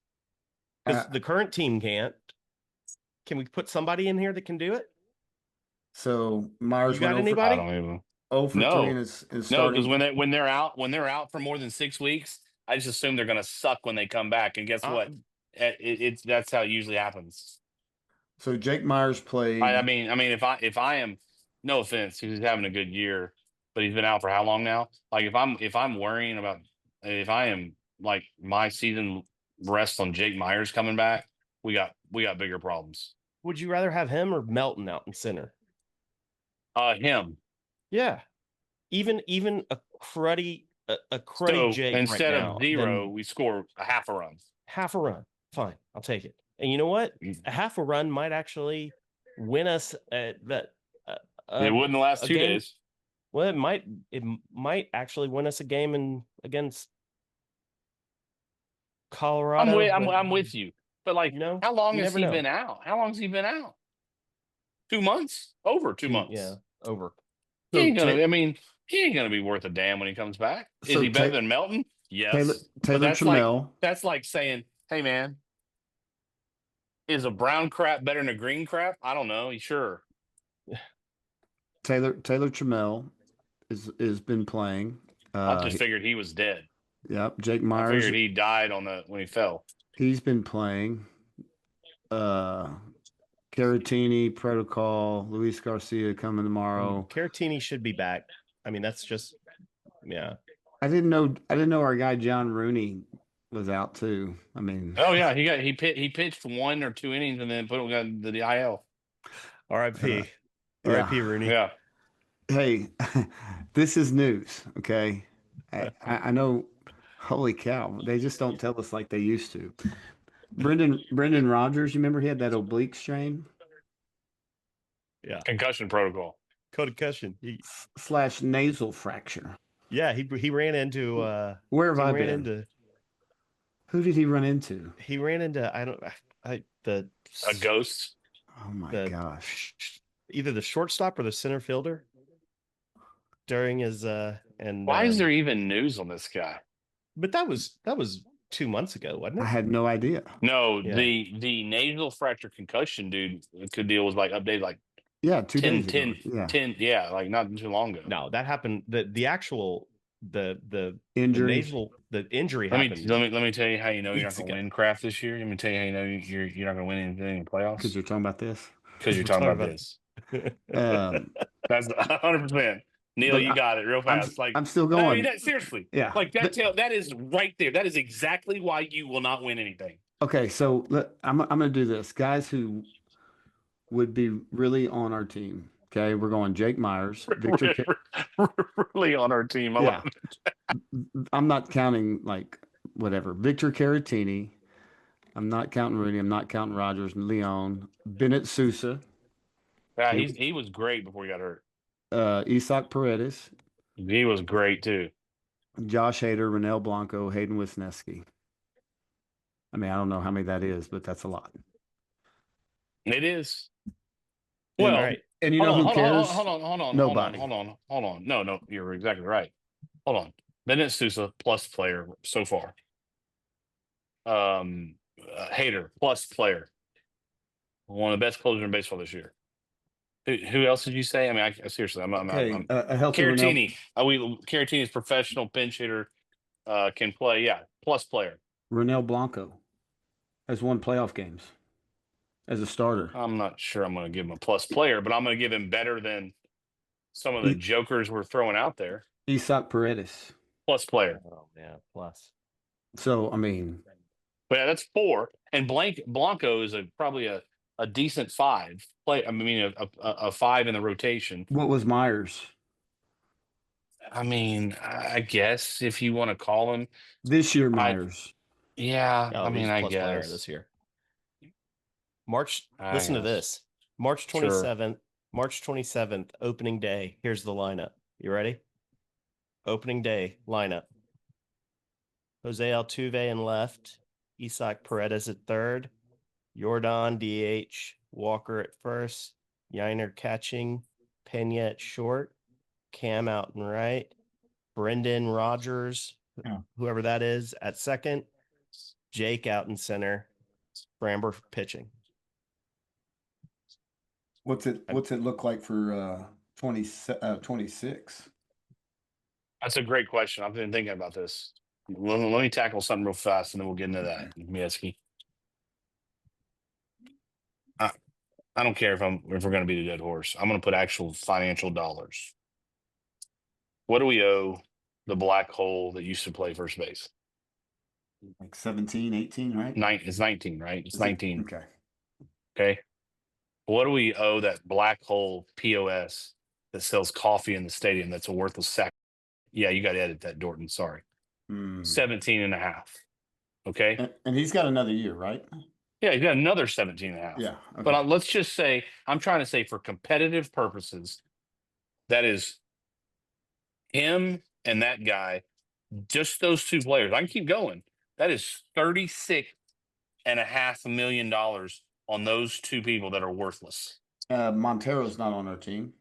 Because the current team can't. Can we put somebody in here that can do it? So Myers You got went anybody? I don't even. 0 for No. 3 in his No, starting. because when they're out for more than 6 weeks, I just assume they're going to suck when they come back. And guess what? It's that's how it usually happens. So Jake Myers played. I mean, if I am, no offense, he's having a good year, but he's been out for how long now? Like if I'm worrying about if I am like my season rests on Jake Myers coming back, we got bigger problems. Would you rather have him or Melton out in center? Him. Yeah. Even a cruddy So Jake instead right now, of 0, then we score a half a run. half a run. Fine, I'll take it. And you know what? A half a run might actually win us It wouldn't last 2 game. days. Well, it might actually win us a game against Colorado. I'm with you. But like, how long has he been out? How long has he been out? 2 months? Over 2 months. Yeah, over. He ain't gonna be worth a damn when he comes back. Is he better than Melton? Yes. Taylor Trammell. That's like saying, hey man, is a brown crap better than a green crap? I don't know. Sure. Taylor Trammell is been playing. I just figured he was dead. Yep. Jake Myers. I figured he died when he fell. He's been playing. Caratini, Protocol, Luis Garcia coming tomorrow. Caratini should be back. I mean, that's just I didn't know our guy John Rooney was out too. I mean, oh yeah, he pitched 1 or 2 innings and then put him the IL. R.I.P. R.I.P. Rooney. Yeah. Hey, this is news. Okay, I know. Holy cow! They just don't tell us like they used to. Brendan Rodgers, you remember he had that oblique strain? Yeah. Concussion protocol. Concussion. / nasal fracture. Yeah, he ran into where have I been? Who did he run into? He ran into a ghost. Oh my gosh. Either the shortstop or the center fielder during his and why is there even news on this guy? But that was 2 months ago, wasn't it? I had no idea. No, yeah. the nasal fracture concussion dude could deal was like updated like 2 days ago. 10, like not too long ago. No, that happened. The actual the injury, the injury let happened. Let me tell you how you know you're not going to win Kraft this year. Let me tell you how you know you're not going to win anything in the playoffs. Because you're talking about this. Because you're talking about this. That's 100%. Neil, you got it real fast. I'm still going. Seriously. Yeah. Like that is right there. That is exactly why you will not win anything. Okay, so I'm going to do this. Guys who would be really on our team. Okay, we're going Jake Myers, Victor. Really on our team. Yeah. I'm not counting like whatever. Victor Caratini. I'm not counting Rooney. I'm not counting Rodgers and Leon. Bennett Sousa. Yeah, he was great before he got hurt. Isaac Paredes. He was great too. Josh Hader, Renel Blanco, Hayden Wisniewski. I mean, I don't know how many that is, but that's a lot. It is. Well, and you know who cares? Hold on. Nobody. Hold on. No, you're exactly right. Hold on. Bennett Sousa plus player so far. Hader plus player. One of the best closers in baseball this year. Who else did you say? I mean, seriously, I'm a healthy Caratini. Caratini's professional pinch hitter, can play. Yeah, plus player. Renel Blanco has won playoff games as a starter. I'm not sure I'm going to give him a plus player, but I'm going to give him better than some of the jokers we're throwing out there. Isaac Paredes plus player. Oh yeah, plus. So I mean, but yeah, that's 4, and Blanco is probably a decent 5 play. I mean, a 5 in the rotation. What was Myers? I mean, I guess if you want to call him, This year I matters. yeah. Oh, I he's mean, a I plus player guess. this year. March, I listen to guess. this. March Sure. 27th, March 27th, opening day. Here's the lineup. You ready? Opening day lineup. Jose Altuve in left, Isaac Paredes at third, Jordan DH, Walker at first, Yiner catching, Pena at short, Cam out and right, Brendan Rogers, Yeah. whoever that is, at second, Jake out in center, Framber pitching. What's it look like for 26? That's a great question. I've been thinking about this. Let me tackle something real fast, and then we'll get into that, Mieski. I don't care if we're going to be the dead horse. I'm going to put actual financial dollars. What do we owe the black hole that used to play first base? Like 17, 18, right? It's 19, right? It's Is it? 19. Okay. Okay. What do we owe that black hole POS that sells coffee in the stadium that's a worthless sack? Yeah, you got to edit that, Dorton. Sorry. 17 and a half. Okay. And he's got another year, right? Yeah, you got another 17 and a half. Yeah. Okay. But let's just say, I'm trying to say for competitive purposes, that is him and that guy, just those two players. I can keep going. That is $36.5 million on those two people that are worthless. Montero's not on our team.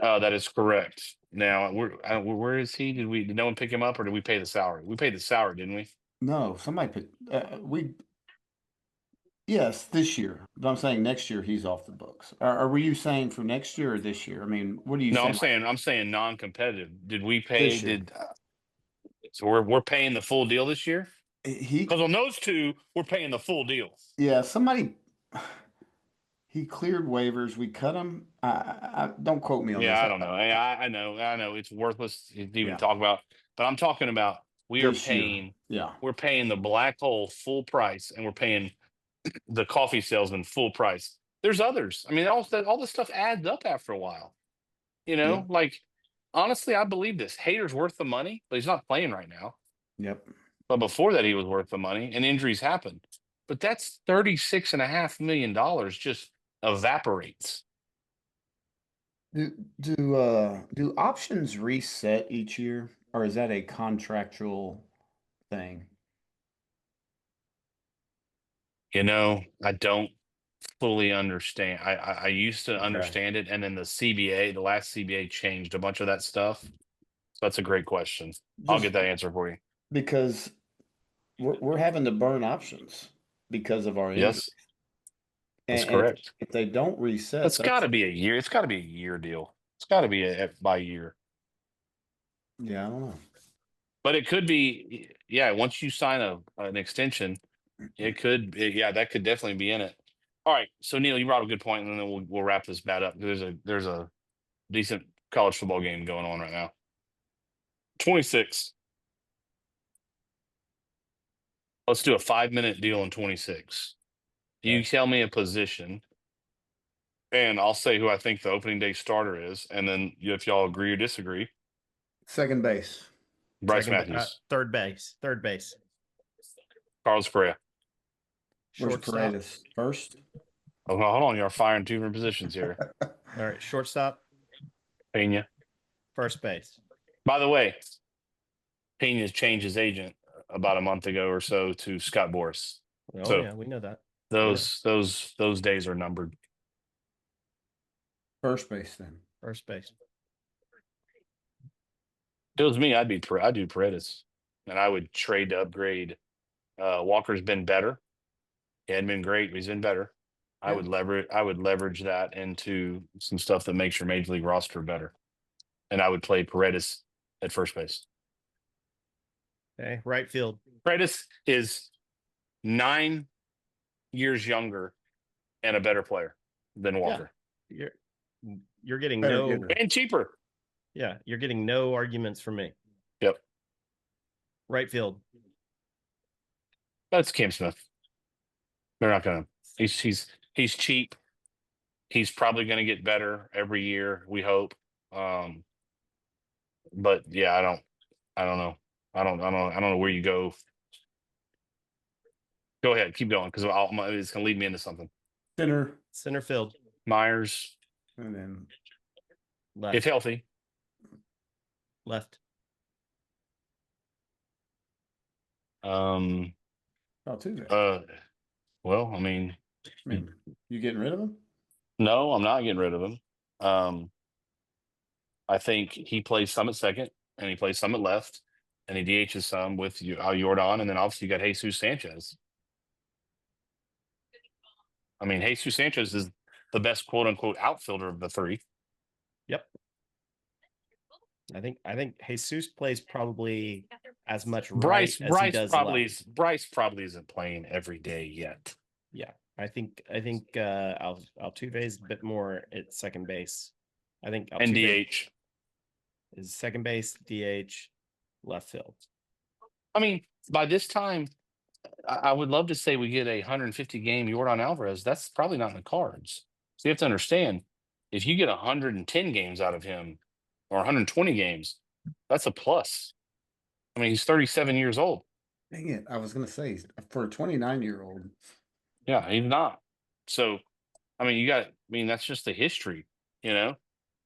That is correct. Now, where is he? Did no one pick him up, or did we pay the salary? We paid the salary, didn't we? No, somebody put yes, this year. But I'm saying next year he's off the books. Were you saying for next year or this year? I mean, what are you No, saying? I'm saying non-competitive. Did we pay? This year. So we're paying the full deal this year? He Because on those two, we're paying the full deal. Yeah, somebody he cleared waivers. We cut him. I don't quote me on this. Yeah, I don't know. I know. It's worthless to even Yeah. talk about. But I'm talking about This year. Yeah. we're paying the black hole full price, and we're paying the coffee salesman full price. There's others. I mean, all this stuff adds up after a while. You know, Yeah. like honestly, I believe this. Hader's worth the money, but he's not playing right now. Yep. But before that, he was worth the money, and injuries happen. But that's $36.5 million just evaporates. Do options reset each year, or is that a contractual thing? You know, I don't fully understand. I used to Okay. understand it, and then the last CBA changed a bunch of that stuff. So that's a great question. I'll get that answer for you. Because we're having to burn options because of our injuries. Yes, that's And correct. if they don't reset, It's got to be a year. It's got to be a year deal. It's got to be by year. yeah, I don't know. But it could be, yeah. Once you sign an extension, that could definitely be in it. All right. So Neil, you brought up a good point, and then we'll wrap this bad up. There's a decent college football game going on right now. 26. Let's do a 5-minute deal in 26. You Okay. tell me a position, and I'll say who I think the opening day starter is, and then if y'all agree or disagree, Second base. Bryce Matthews, Third base. Carlos Correa. Where's Shortstop. Paredes? First? Oh, hold on, you're firing two different positions here. All right, shortstop, Pena. first base. By the way, Pena's changed his agent about a month ago or so to Scott Boras. Oh So yeah, we know that. those days are numbered. First base then. First base. If it was me, I'd do Paredes, and I would trade to upgrade. Walker's been better. He hadn't been great, but he's been better. I would leverage that into some stuff that makes your major league roster better. And I would play Paredes at first base. Okay, right field. Paredes is 9 years younger and a better player than Walker. You're getting Better no hitter. And cheaper. Yeah, you're getting no arguments from me. Yep. Right field. That's Cam Smith. They're not gonna he's cheap. He's probably gonna get better every year, we hope. But yeah, I don't know. I don't know where you go. Go ahead, keep going because it's gonna lead me into something. Center field, Myers, and then left, if healthy. left. Altuve. Well, I mean, I mean, you getting rid of him? no, I'm not getting rid of him. I think he plays some at second and he plays some at left and he DHs some with Jordan, and then obviously you got Jesus Sanchez. I mean, Jesus Sanchez is the best quote unquote outfielder of the three. Yep. I think Jesus plays probably as much right as he does left. Bryce probably isn't playing every day yet. Yeah, I think Altuve is a bit more at second base. I think Altuve And DH is second base, DH, left field. I mean, by this time, I would love to say we get a 150 game Jordan Alvarez. That's probably not in the cards. So you have to understand, if you get 110 games out of him or 120 games, that's a plus. I mean, he's 37 years old. Dang it. I was going to say, for a 29-year-old. Yeah, he's not. So, I mean, that's just the history, you know?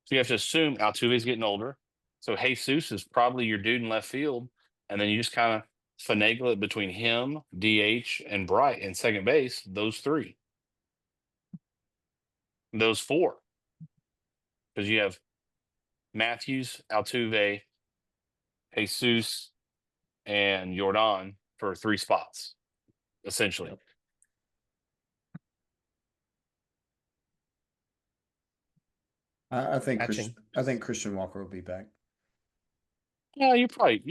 So you have to assume Altuve's getting older. So Jesus is probably your dude in left field. And then you just kind of finagle it between him, DH, and Bright in second base, those three. Those four. Because you have Matthews, Altuve, Jesus, and Jordan for 3 spots, essentially. Yep. I think Christian Walker will be back. Yeah, you're probably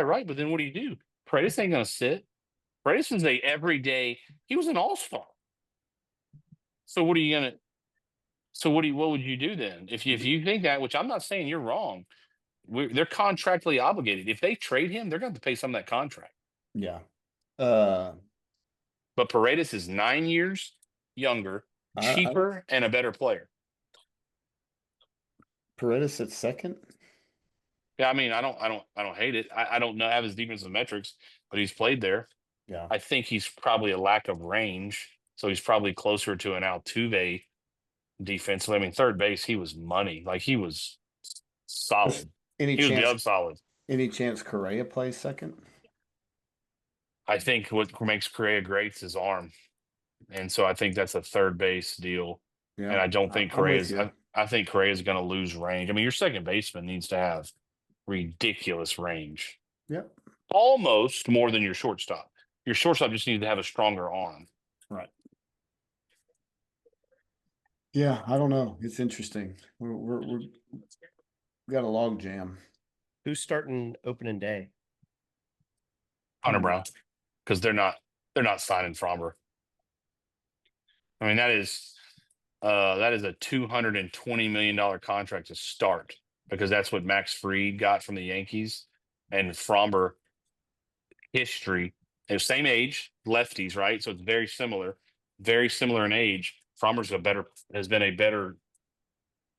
right. But then what do? Paredes ain't gonna sit. Paredes is a everyday. He was an all-star. So what are you gonna? So what would you do then if you think that? Which I'm not saying you're wrong. They're contractually obligated. If they trade him, they're going to have to pay some of that contract. Yeah. But Paredes is 9 years younger, cheaper, and a better player. Paredes at second. Yeah, I mean, I don't hate it. I don't know have his defensive metrics, but he's played there. Yeah. I think he's probably a lack of range, so he's probably closer to an Altuve defensively. I mean, third base, he was money. Like he was solid. Any He chance? was solid. Any chance Correa plays second? I think what makes Correa great is his arm, and so I think that's a third base deal. Yeah. And I don't think I'm with Correa's. you. I think Correa's going to lose range. I mean, your second baseman needs to have ridiculous range. Yep. Almost more than your shortstop. Your shortstop just needs to have a stronger arm. Right. Yeah, I don't know. It's interesting. We got a log jam. Who's starting opening day? Hunter Brown, because they're not signing Fromber. I mean, that is a $220 million contract to start, because that's what Max Fried got from the Yankees, and Fromber history. They're same age, lefties, right? So it's very similar in age. Fromber's has been a better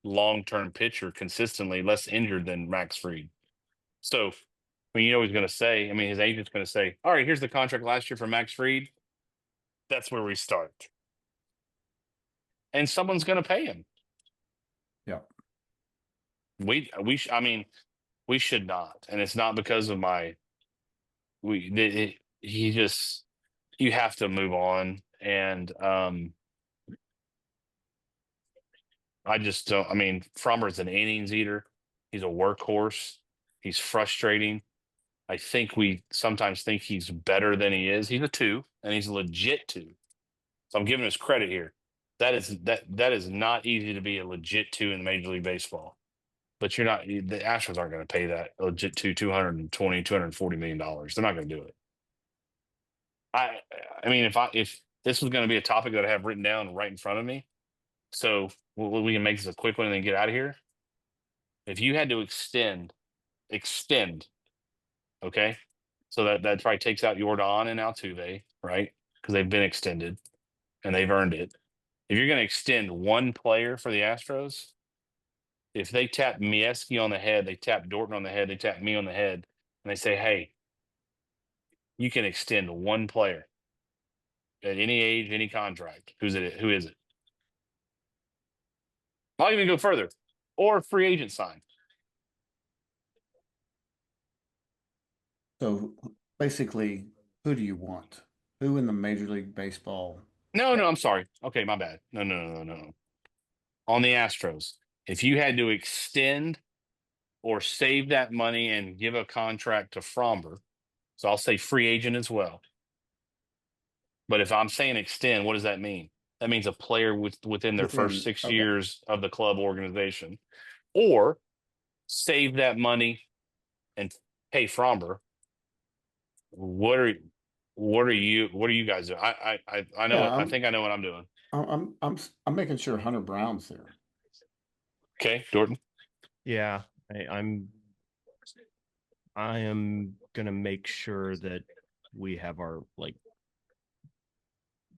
long-term pitcher consistently, less injured than Max Fried. So, I mean, you know what he's going to say. I mean, his agent's going to say, all right, here's the contract last year for Max Fried. That's where we start. And someone's going to pay him. Yeah. I mean, we should not. And it's not because of you have to move on. And I just don't. I mean, Frommer's an innings eater. He's a workhorse. He's frustrating. I think we sometimes think he's better than he is. He's a 2, and he's a legit 2. So I'm giving us credit here. That is not easy to be a legit 2 in Major League Baseball. But the Astros aren't going to pay that legit 2 $220, $240 million. They're not going to do it. I mean, if this was going to be a topic that I have written down right in front of me, so we can make this a quick one and then get out of here. If you had to extend, okay, so that probably takes out Jordan and Altuve, right? Because they've been extended and they've earned it. If you're going to extend one player for the Astros, if they tap Mieski on the head, they tap Dorton on the head, they tap me on the head, and they say, "Hey, you can extend one player at any age, any contract. Who's it? Who is it?" I'll even go further, or free agent sign. So basically, who do you want? Who in the Major League Baseball? No, I'm sorry. Okay, my bad. No. On the Astros, if you had to extend or save that money and give a contract to Fromber, so I'll say free agent as well. But if I'm saying extend, what does that mean? That means a player within their first 6 Okay. years of the club organization, or save that money and pay Fromber. What are you guys doing? I know. Yeah, I think I know what I'm doing. I'm making sure Hunter Brown's there. Okay, Dorton. Yeah, I am gonna make sure that we have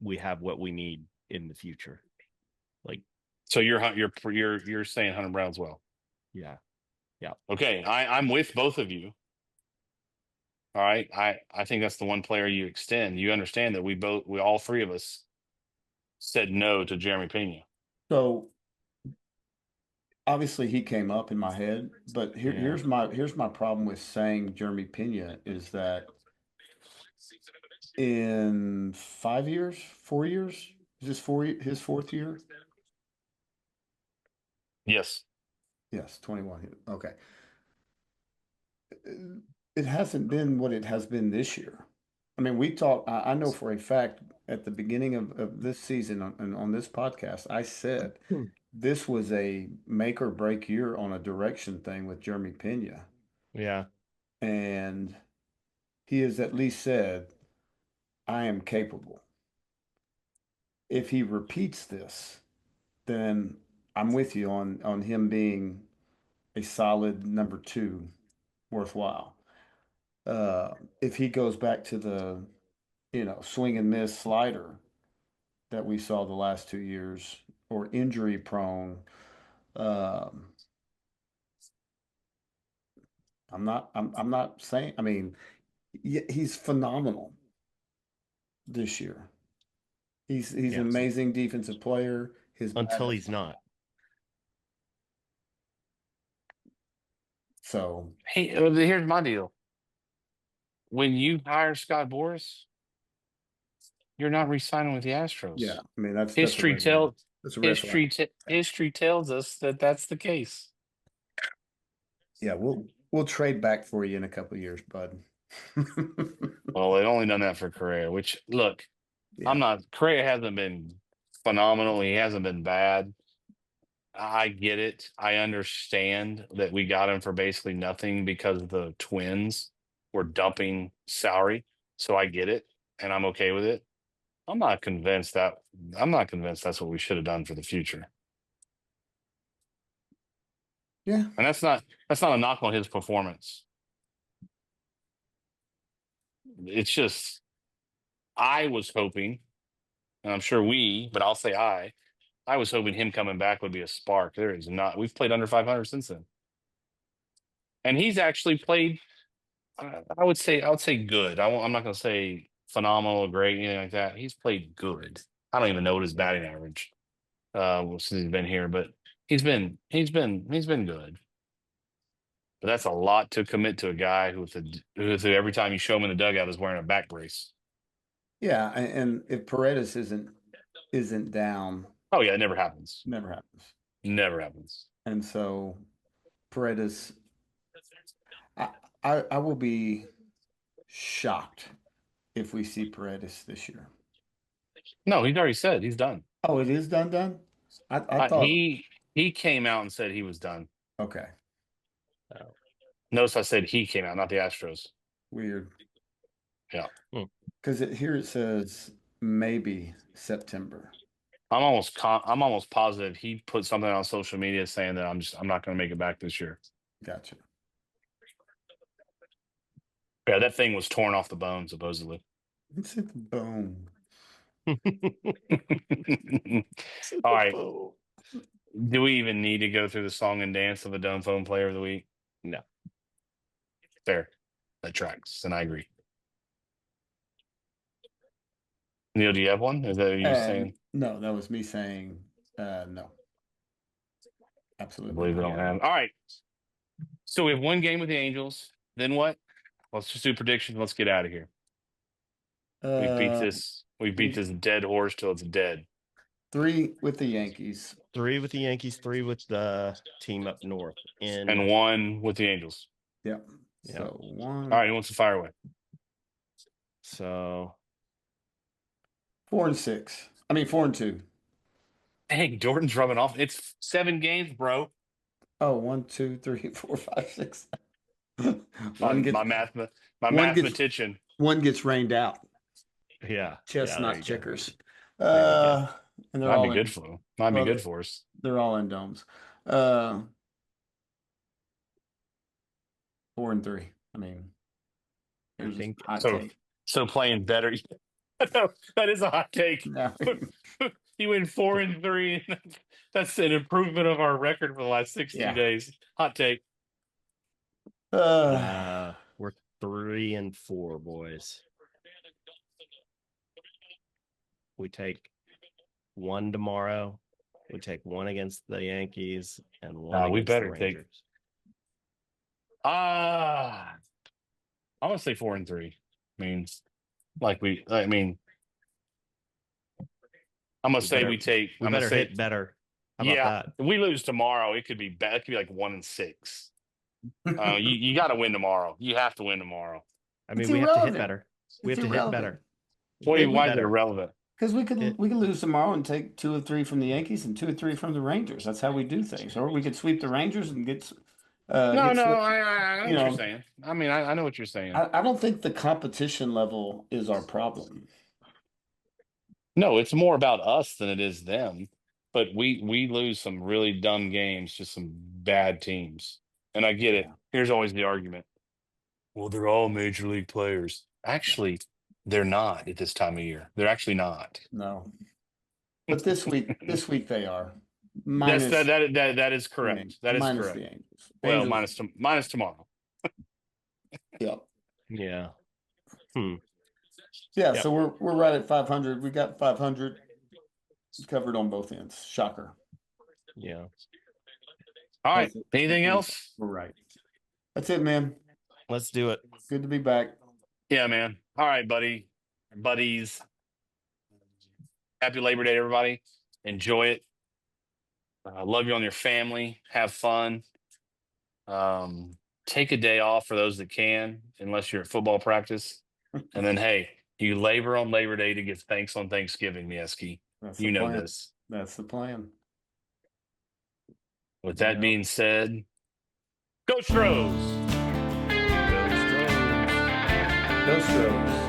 we have what we need in the future. Like, So you're saying Hunter Brown's well. yeah. Okay, I'm with both of you. All right, I think that's the one player you extend. You understand that we all three of us said no to Jeremy Pena. So obviously he came up in my head, but here's my problem with saying Jeremy Pena is that in 5 years, 4 years, is this his fourth year? Yes. Yes, 21. Okay. It hasn't been what it has been this year. I mean, I know for a fact at the beginning of this season on this podcast, I said this was a make or break year on a direction thing with Jeremy Pena. Yeah. And he has at least said, I am capable. If he repeats this, then I'm with you on him being a solid number two, worthwhile. If he goes back to the, swing and miss slider that we saw the last 2 years, or injury prone, um, I'm not saying, I mean, he's phenomenal this year. He's an Yes. amazing defensive player. Until he's not. So Hey, here's my deal. When you hire Scott Boras, you're not re-signing with the Astros. yeah, I mean that's a History red flag. tells That's a red flag. history tells us that that's the case. Yeah, we'll trade back for you in a couple of years, bud. Well, they've only done that for Correa, which look, Yeah. Correa hasn't been phenomenal. He hasn't been bad. I get it. I understand that we got him for basically nothing because the Twins were dumping salary. So I get it, and I'm okay with it. I'm not convinced that's what we should have done for the future. Yeah. And that's not a knock on his performance. It's just I was hoping, and I'm sure but I'll say I was hoping him coming back would be a spark. There is not. We've played under 500 since then. And he's actually played I would say good. I'm not going to say phenomenal, great, anything like that. He's played good. I don't even know what his batting average since he's been here, but he's been good. But that's a lot to commit to a guy who every time you show him in the dugout is wearing a back brace. Yeah, and if Paredes isn't down, Oh yeah, it never happens. never happens. Never happens. And so Paredes, I will be shocked if we see Paredes this year. No, he's already said he's done. Oh, it is done. I thought He came out and said he was done. okay, Notice I said he came out, not the Astros. weird. Yeah. Because here it says maybe September. I'm almost positive he put something on social media saying that I'm not going to make it back this year. Gotcha. Yeah, that thing was torn off the bone supposedly. It's at the bone. All right. Do we even need to go through the song and dance of the dumb phone player of the week? No. Fair. That tracks, and I agree. Neil, do you have one? Is that what you saying? No, that was me saying no. I Absolutely believe they not. don't have. All right. So we have one game with the Angels. Then what? Let's just do predictions. Let's get out of here. We beat this. We beat this dead horse till it's dead. 3 with the Yankees. 3 with the Yankees, 3 with the team up north, And 1 with the Angels. Yep. Yeah. So 1. All right, who wants to fire away? So 4 and 6. I mean 4 and 2. Dang, Jordan's rubbing off. It's 7 games, bro. Oh, 1, 2, 3, 4, 5, 6. My mathematician. One gets rained out. yeah, Chestnut yeah, chickers. There you go. And they're Might all be good for them. Might be good for us. They're all in domes. 4 and 3. I mean, I here's think a hot so. take. So playing better. No, that is a hot take. No. You win 4 and 3. That's an improvement of our record for the last 60 days. Hot take. we're 3 and 4, boys. We take 1 tomorrow. We take 1 against the Yankees and 1 we against better the take. Rangers. I'm gonna say 4 and 3. I'm gonna say we take. We I'm better gonna say hit better. How about that? If we lose tomorrow, it could be bad. It could be like 1 and 6. You got to win tomorrow. You have to win tomorrow. I mean, It's we have to hit irrelevant. better. We It's have to hit irrelevant. better. Why is it irrelevant? Because we could lose tomorrow and take 2 or 3 from the Yankees and 2 or 3 from the Rangers. That's how we do things. Or we could sweep the Rangers and get. I know what you're saying. I mean, I know what you're saying. I don't think the competition level is our problem. No, it's more about us than it is them. But we lose some really dumb games to some bad teams. And I get it. Here's always the argument. Well, they're all major league players. Actually, they're not at this time of year. They're actually not. No. But this week they are. That is correct. That is minus correct. The Angels. Well, minus tomorrow. Yep. Yeah. Yeah, so we're right at 500. We got 500 covered on both ends. Shocker. Yeah. All right. Anything else? We're right. That's it, man. Let's do it. Good to be back. Yeah, man. All right, buddies. Happy Labor Day, everybody. Enjoy it. Love you on your family. Have fun. Take a day off for those that can, unless you're at football practice. And then, hey, you labor on Labor Day to give thanks on Thanksgiving, Mieski. You know this. That's the plan. With that being said, go Stros! Go Stros.